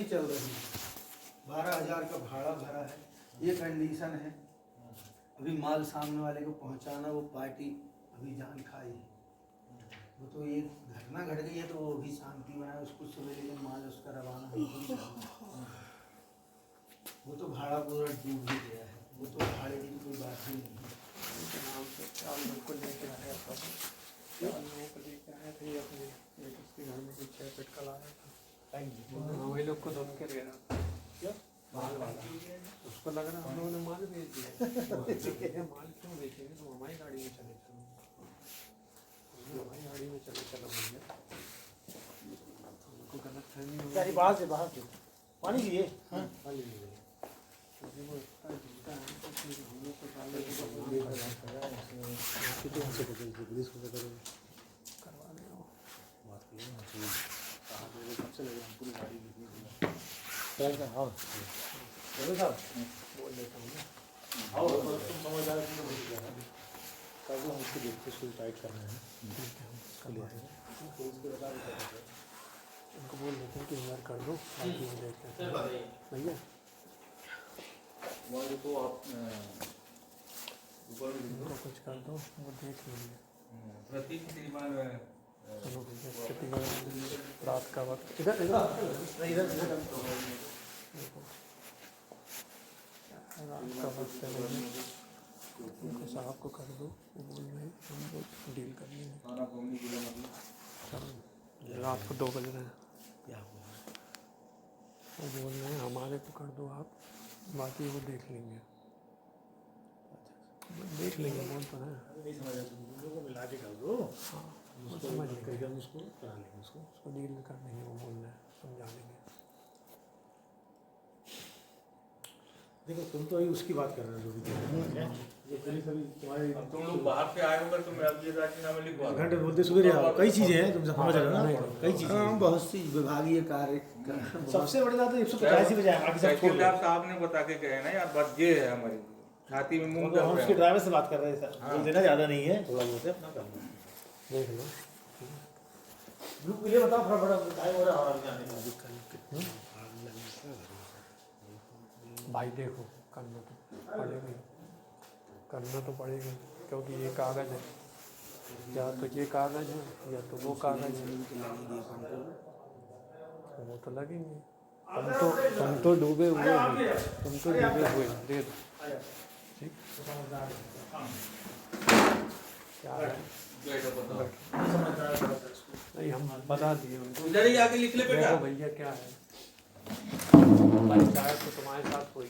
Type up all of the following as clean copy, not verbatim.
चल रही है। 12,000 का भाड़ा भरा है, ये कंडीशन है। अभी माल सामने वाले को पहुंचाना, वो पार्टी अभी जान खाई है। वो तो ये घटना घट गई है तो वो भी शांति बनाए उसको सुबह, लेकिन माल उसका रवाना हमको ही करना है। वो तो भाड़ा पूरा डूब ही गया है, वो तो भाड़े की कोई बात ही नहीं है। नाम से 4 लोग को लेके आया था, 4 लोगों को लेके आया था ये अपने एक उसके घर में कुछ 6 फीट का लाया था। वही लोग को धुन के ले रहा था क्या माल वाला, उसको लग रहा हम लोगों ने माल बेच दिया। माल क्यों बेचेंगे, तो हमारी गाड़ी में चले चलो, हमारी गाड़ी में चले चलो भैया, उनको गलत फहमी हो गई। बाहर से पानी लिए पानी लिए क्योंकि वो इतना जीता है तो फिर हम लोग को डाले करवा दें वो सबसे लगे हम पूरी गाड़ी बोल देता हूँ ना। आओ तुम समझदार हो, उसको देखते उसको टाइट करना है। ठीक है, हम करवा देंगे। पुलिस को बता देते उनको बोल देते हैं कि इधर कर दो, बाकी वो देख लेते हैं भैया। वहाँ देखो आप ऊपर में उनको कुछ कर दो, वो देख लेंगे। प्रतीक चलो भैया, कितनी बार रात का वक्त इधर इधर देखो रात का वक्त है भैया, उनको साहब को कर दो, वो बोल रहे हैं हम लोग डील कर लेंगे। चलो रात को 2 बज रहे हैं, वो बोल रहे हैं हमारे को कर दो आप, बाकी वो देख लेंगे। देख लेंगे, बोल तो है। नहीं समझ तुम लोगों को मिला के कर दो। हाँ वो समझ लेंगे, उसको करा लेंगे उसको डील कर देंगे, वो बोल रहे हैं समझा लेंगे। देखो तुम तो ही उसकी बात कर रहे हो जो भी ये पुलिस अभी तुम्हारे तुम लोग बाहर से आए होकर तुम अब ये राजीनामा लिखवा दो। घंटे बोलते सुधर जाओ, कई चीजें हैं तुम समझ रहे हो ना, कई चीजें हाँ, बहुत सी विभागीय कार्य सबसे बड़ी बात तो 150 ही बजाय बाकी सब छोड़ दो। तहसीलदार साहब ने बता के गए ना यार, बात ये है हमारी, छाती में मुंह हम कर उसके रहे हैं। ड्राइवर से बात कर रहे थे, बोल देना ज्यादा नहीं है, थोड़ा बहुत है अपना कर लो। देख लो ग्रुप ये बताओ फटाफट टाइम हो रहा है और जाने का। भाई, देखो करना तो पड़ेगा ही, करना तो पड़ेगा ही, क्योंकि ये कागज़ है, या तो ये कागज़ है या तो वो कागज़ है, वो तो लगेंगे। तुम तो डूबे हुए हो, तुम तो डूबे हुए हो, दे दो ठीक। क्या है नहीं, हम बता दिए उनको, इधर ही आके लिख ले बेटा। देखो भैया क्या है, पंचायत तो तुम्हारे साथ हुई,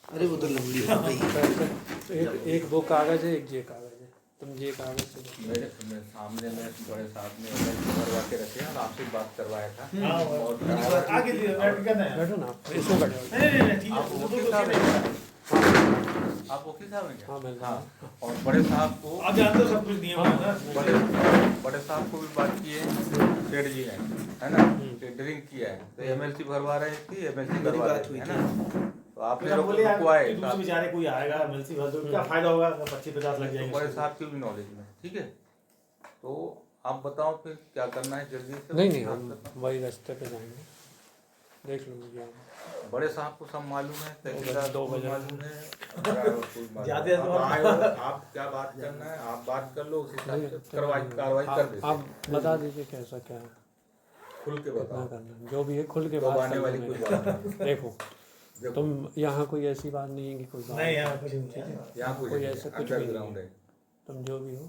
अरे वो तो लंबी हो गई। एक वो कागज़ है, एक ये कागज़ है, तुम ये कागज़ से मेरे सामने में बड़े साहब ने करवा के रखे और आपसे बात करवाया था। हाँ, और आगे बैठ के ना बैठो ना, इसमें बैठो। नहीं ठीक आप है वकील साहब तो हैं? आप वकील साहब हैं क्या? हाँ, मैं हाँ, और बड़े साहब को आप जानते हो सब कुछ नियम है ना। बड़े साहब को भी बात की है, सेठ जी है ना, ड्रिंक किया है तो एमएलसी भरवा रहे थी, एमएलसी करवा रहे थे, है ना। तो आप फिर हम बोले यार रुकवाए, दूसरे बेचारे कोई आएगा मिलती भर दो, क्या फायदा होगा, 25-50 लग तो जाएंगे। बड़े साहब की भी नॉलेज में, ठीक है। तो आप बताओ फिर क्या करना है जल्दी से। नहीं, हम वही रास्ते पे जाएंगे, देख लो मुझे आप। बड़े साहब को सब मालूम है, तहसीलदार 2 को बजे मालूम है, कोई मालूम ज्यादा है। तो आप आए हो, आप क्या बात करना है आप बात कर लो, उस हिसाब से कार्रवाई कर देते हैं। आप बता दीजिए कैसा क्या है, खुल के कितना बताओ, करना है, जो भी है खुल के तो बात आने करना वाली है कोई मेरे। बात नहीं। देखो देखो, तुम यहाँ कोई ऐसी बात नहीं है कि कोई बात नहीं यार कुछ नहीं है। यहाँ कोई कोई ऐसा कुछ भी अंडरग्राउंड नहीं है। तुम जो भी हो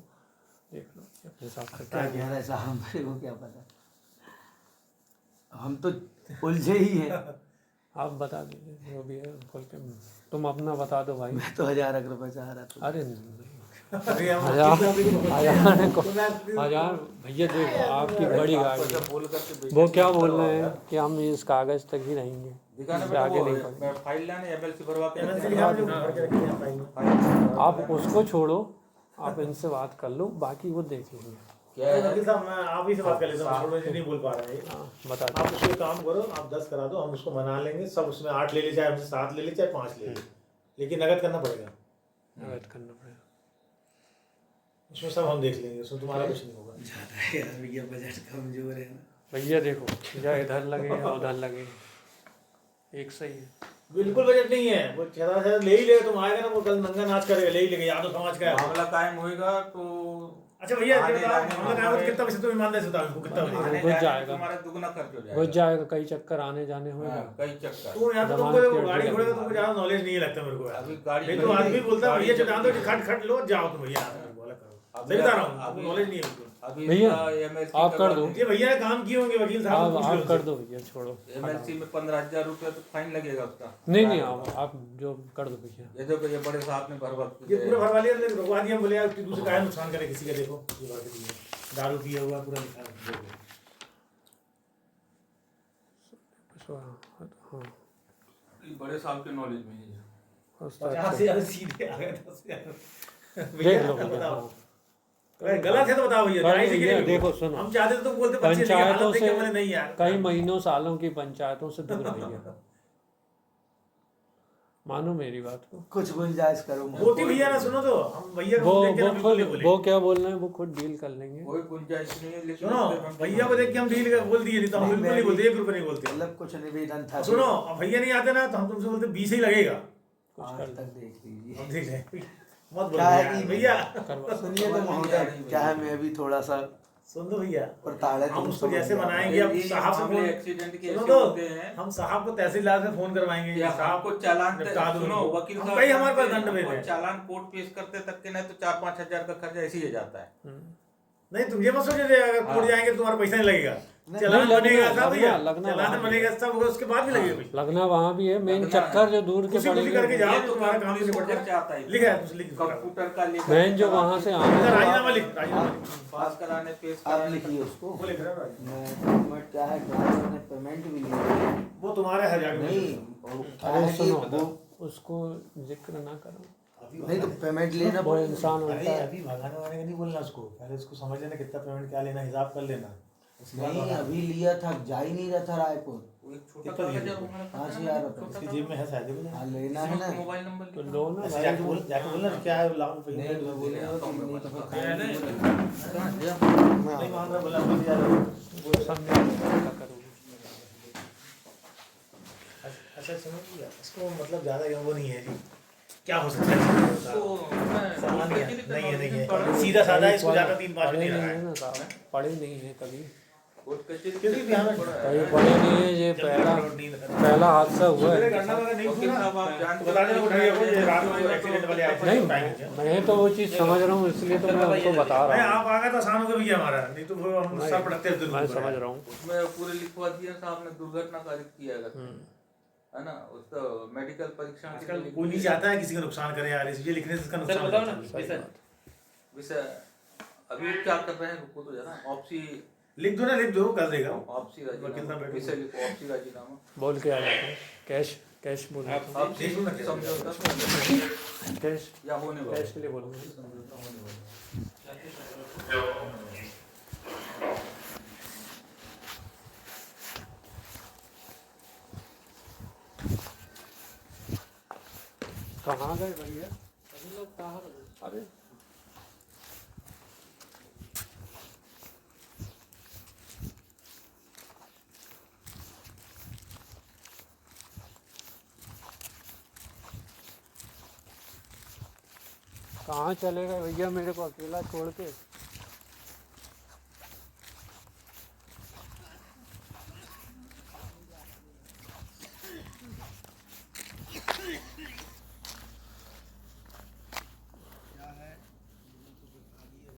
देख लो अपने हिसाब से क्या क्या कह रहे साहब, मेरे को क्या पता, हम तो उलझे ही है। आप बता दीजिए जो भी है खोल के, तुम अपना बता दो भाई। मैं तो 1,000 रुपए चाह रहा था। अरे नहीं, अरे हम 1000 भैया देखो आपकी बड़ी गाड़ी है। बोल करके वो क्या बोल रहे हैं कि हम इस कागज तक ही रहेंगे, दिखाने इससे बेटा, आगे वो नहीं पड़ेंगे। मैं फाइल लाने एमएलसी भरवा के MLC रखने लिखा हैं। जो भर के रखिए आप आएंगे। आप उसको छोड़ो, आप इनसे बात कर लो, बाकी वो देख लेंगे। क्या है वकील साहब मैं आप ही से बात कर लेता हूँ, छोड़ो जी नहीं बोल पा रहे हैं। हाँ बता आप दो। उसको एक काम करो, आप 10 करा दो, हम उसको मना लेंगे सब, उसमें 8 ले ले, चाहे हमसे 7 ले ले, चाहे 5 ले ले, लेकिन नगद करना पड़ेगा, नगद करना पड़ेगा। उसमें सब हम देख लेंगे, उसमें तुम्हारा कुछ नहीं होगा। ज्यादा है यार, ये बजट कमजोर है ना। भैया देखो, या इधर लगे या उधर लगे, एक सही है। बिल्कुल बजट नहीं है वो, ज्यादा ले ही ले, तुम आएगा ना वो कल नंगा नाच करेगा, ले ही लेगा, यादव समाज का है। मामला कायम होएगा तो अच्छा भैया ये आने बताओ, जाने हमने कहा में- कितना पैसे, तुम ईमानदारी से बताओ इनको कितना हाँ, बजेगा? आने घुस जाने में जाएगा। तुम्हारा दुगना खर्च हो घुस जाएगा। जाएगा, कई चक्कर आने जाने होगा। हाँ, कई चक्कर। तो यहाँ तो जमानत तुमको की गाड़ी अर्जी घोड़े का लगेगी। तुमको ज्यादा नॉलेज नहीं लगता मेरे को यार। अभी गाड़ी नहीं तो आदमी बोलता है भैया जो जान दो कि गाड़ी खट खट लो जाओ तुम भैया, बोला करो, अभी सही बता रहा हूँ, अभी- आपको नॉलेज नहीं है बिल्कुल। अभी भैया, MLC आप कर दो। ये भैया ने काम किए होंगे वकील साहब, आप पूछ लो आप कर उनसे। दो भैया, छोड़ो। MLC में 15,000 रुपया तो फाइन लगेगा उसका। नहीं नहीं, आप जो कर दो भैया। ये देखो ये बड़े साहब ने भर वक्त ये पूरा भरवा लिया, भरवा दिया, बोले यार कि दूसरे का नुकसान करे किसी का, देखो ये भर के दिए, दारू पिया हुआ पूरा लिखा है, देखो। हाँ, बड़े साहब के नॉलेज में ही है। 50,000 सीधे आ गए, 10,000 देख लो भैया भैया। बताओ, हाँ। अगर गलत है तो बताओ भैया, कर जायज है कि भैया, नहीं? देखो सुनो, हम चाहते तो तुम बोलते 25, लेकिन पंचायतों हालत देख से के बोले नहीं यार, कई महीनों सालों की पंचायतों से दूर भैया, मानो मेरी बात को। कुछ गुंजाइश करो। होती भैया ना, सुनो तो हम भैया को देख के ना बिल्कुल नहीं बोले। वो क्या बोल रहे हैं, वो खुद डील कर लेंगे। कोई गुंजाइश नहीं है, लेकिन सुनो भैया को देख के हम डील बोल दिए, नहीं तो हम नहीं, बिल्कुल मैं नहीं बोलते, भी- 1 रुपये नहीं बोलते। मतलब कुछ निवेदन था। सुनो अब भैया नहीं आते ना तो हम तुमसे बोलते 20 ही लगेगा, कुछ आज कर तक देख लीजिए। हम देख लें। मत बोलो क्या है यार, कि भैया करवा। सुनिए तो महोदय, क्या है मैं भी थोड़ा सा सुन दो भैया, प्रताड़ित हम हूँ, उसको समझ जैसे गया। बनाएंगे, अब ये साहब से मामले फोन, एक्सीडेंट के सुनो ऐसे तो होते हैं। हम साहब को तहसीलदार से फोन करवाएंगे, या साहब आपको चालान निपटा दो सुनो उनको। वकील हम साहब कई हमारे पास जानते दंड हैं, भेज और हैं। चालान कोर्ट पेश करते तक के नहीं तो 4-5 हजार का खर्चा ऐसे ही हो जाता है। नहीं तुम ये मत सोचो कि अगर कोर्ट जाएंगे तो तुम्हारा पैसा नहीं लगेगा, नहीं, चालान लगना- बनेगा सब भैया, लगना चालान वहाँ बनेगा सब होगा, उसके बाद भी लगेगा भैया। लगना वहाँ भी है, मेन लगना चक्कर है। जो दूर के खुशी खुशी करके पड़ेंगे। जाओ, ये तो तुम्हारा काम पुलिस से को निपट खर्चा आता जाए। है। लिखा है कुछ, लिख कंप्यूटर का लेकर मेन जो वहाँ से आने राजीनामा लिख, राजीनामा लिख। पास कराने पेश आप कराने लिखिए उसको। वो लिख रहा है राजीनामा। मैं पेमेंट क्या है, ड्राइवर ने पेमेंट भी लिया वो तुम्हारे हजार नहीं, और क्या अरे है कि सुनो, वो उसको जिक्र ना करो, नहीं तो पेमेंट लेना वो पड़ेगा। इंसान होता अरे है। अभी भगाने वाले का नहीं बोलना उसको, पहले उसको समझ लेना कितना पेमेंट क्या लेना, हिसाब कर लेना। उसके बाद नहीं भगाना। अभी लिया था, जा ही नहीं रहा था रायपुर। वो एक छोटा कितना कागज दिया? है, वो हमारा 5,000 रुपए। छोटा उसकी सा- जेब में है शायद, बोले हाँ लेना है उसमें ना। मोबाइल नंबर तो लिखा। लो ना ऐसे भाई, जाके बोलना क्या है लाभ रुपये नहीं मैं बोलूँगा कि नहीं तो फिर है खाएंगे। ना? नहीं मांग रहा, बोला बोल यार वो सामने क्या करोगे। अच्छा समझ गया, इसको मतलब ज़्यादा वो नहीं है जी, क्या हो सकता है तो मैं सामान नहीं कचहरी है, नहीं है पढ़ा। सीधा साधा है, इसको ज़्यादा 3-5 पढ़े नहीं नहीं रहा है है। ना साहब, पढ़े नहीं है कभी, कोर्ट कचहरी क्योंकि ध्यान में पढ़ा है। कभी पढ़े नहीं है। ये पहला हादसा हुआ मेरे है। करना वाला नहीं वकील पूरा साहब आप जानते तो बता देना वो ड्राइवर को, ये रात को तो- एक्सीडेंट वाले आए थे, नहीं, टाइम पे। मैं तो वो चीज़ समझ रहा हूँ, इसलिए तो मैं उनको बता नहीं रहा आप आ गए तो आसान हो गया भैया हमारा, नहीं तो वो हम नहीं, सर पड़ते हूँ। मैं समझ रहा हूँ। उसमें पूरे लिखवा दिया साहब ने, दुर्घटना का किया है ना, उसका मेडिकल परीक्षण के आजकल लिए कोई नहीं चाहता है किसी का नुकसान करे यार, इसलिए लिखने से इसका नुकसान हो जाता है। सही बात। विषय अभी क्या कर रहे हैं, रुको तो जरा। ऑप्सी लिख दो ना, लिख दो कर देगा। ऑप्सी वकील साहब राजीनामा बैठे विषय लिखो, ऑप्सी राजीनामा। बोल के आ जाता हूँ, कैश कैश बोलना था। ऑप्सी देखो ना क्या समझौता कैश या होने वाला कैश के लिए बोलूँगा। समझौता होने वाला। कहाँ गए भैया, सभी लोग कहाँ गए? अरे कहाँ चले गए भैया, मेरे को अकेला छोड़ के।